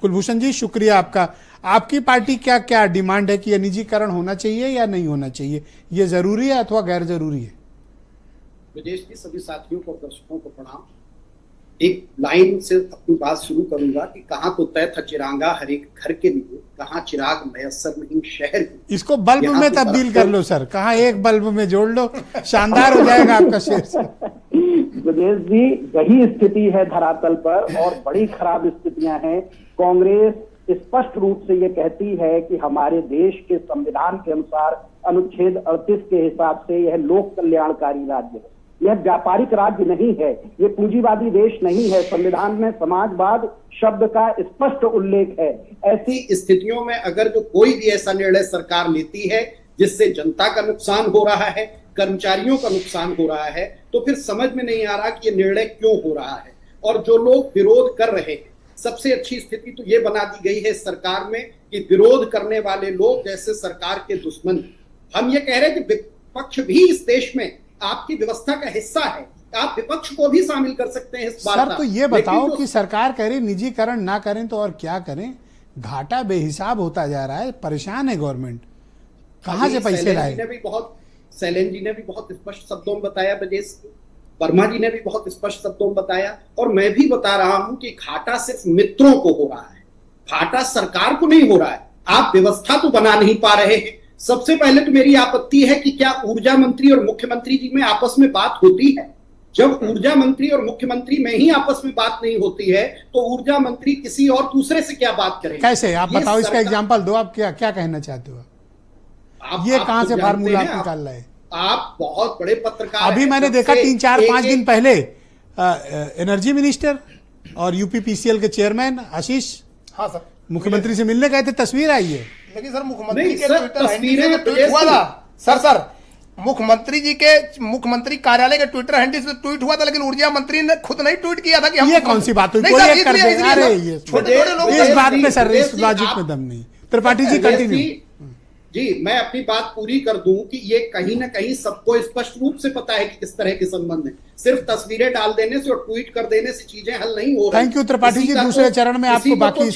कुलभूषण जी शुक्रिया आपका। आपकी पार्टी क्या क्या डिमांड है कि यह निजीकरण होना चाहिए या नहीं होना चाहिए, ये जरूरी है अथवा गैर जरूरी है? प्रदेश के सभी साथियों को, दर्शकों को प्रणाम। एक लाइन से अपनी बात शुरू करूंगा कि कहाँ तो तय था चिरांगा हर एक घर के लिए, कहाँ चिराग मयस्सर नहीं शहर के। इसको बल्ब में तब्दील कर लो सर, कहाँ एक बल्ब में जोड़ लो, शानदार हो जाएगा आपका शेर। ब्रजेश जी, यही स्थिति है धरातल पर और बड़ी खराब स्थितियां हैं। कांग्रेस स्पष्ट रूप से ये कहती है कि हमारे देश के संविधान के अनुसार अनुच्छेद 38 के हिसाब से यह लोक कल्याणकारी राज्य है, यह व्यापारिक राज्य नहीं है, ये पूंजीवादी देश नहीं है। संविधान में समाजवाद शब्द का स्पष्ट उल्लेख है। ऐसी स्थितियों में अगर जो कोई भी ऐसा निर्णय सरकार लेती है जिससे जनता का नुकसान हो रहा है, कर्मचारियों का नुकसान हो रहा है, तो फिर समझ में नहीं आ रहा कि ये निर्णय क्यों हो रहा है। और जो लोग विरोध कर रहे हैं, सबसे अच्छी स्थिति तो ये बना दी गई है सरकार में कि विरोध करने वाले लोग जैसे सरकार के दुश्मन। हम ये कह रहे हैं कि विपक्ष भी इस देश में आपकी व्यवस्था का हिस्सा है, आप विपक्ष को भी शामिल कर सकते हैं इस बात। सर तो ये बताओ कि सरकार कह रही निजीकरण ना करें तो और क्या करें? घाटा बेहिसाब होता जा रहा है, परेशान है गवर्नमेंट, कहां से पैसे लाए? शैलेंद्र जी ने भी बहुत स्पष्ट शब्दों में बताया, ब्रजेश वर्मा जी ने भी बहुत स्पष्ट शब्दों में बताया, और मैं भी बता रहा हूं कि घाटा सिर्फ मित्रों को हो रहा है, घाटा सरकार को नहीं हो रहा है। आप व्यवस्था तो बना नहीं पा रहे हैं। सबसे पहले तो मेरी आपत्ति है कि क्या ऊर्जा मंत्री और मुख्यमंत्री जी में आपस में बात होती है? जब ऊर्जा मंत्री और मुख्यमंत्री में ही आपस में बात नहीं होती है तो ऊर्जा मंत्री किसी और दूसरे से क्या बात करें? कैसे? आप बताओ, इसका एग्जांपल दो। आप क्या क्या कहना चाहते हो? ये कहां से फार्मूला निकाल रहे हैं? आप बहुत बड़े पत्रकार। अभी मैंने देखा 3-4-5 दिन पहले एनर्जी मिनिस्टर और यूपीपीसीएल के चेयरमैन आशीष, हाँ सर, मुख्यमंत्री से मिलने गए थे, तस्वीर आई है। लेकिन सर मुख्यमंत्री के ट्विटर हैंडल से ट्वीट हुआ था सर मुख्यमंत्री जी के मुख्यमंत्री कार्यालय के ट्विटर हैंडल से ट्वीट हुआ था, लेकिन ऊर्जा मंत्री ने खुद नहीं ट्वीट किया था कि हम। ये कौन सी बात हुई? कोई एक कर दे। अरे ये छोटे लोग इस बात में सर, इस लॉजिक में दम नहीं। त्रिपाठी जी कंटिन्यू। जी, मैं अपनी बात पूरी कर दूं कि ये कहीं ना कहीं सबको स्पष्ट रूप से पता है कि किस तरह के संबंध है। सिर्फ तस्वीरें डाल देने से और ट्वीट कर देने से चीजें हल नहीं हो रही। Thank you Tripathi ji. दूसरे चरण में आपको बाकी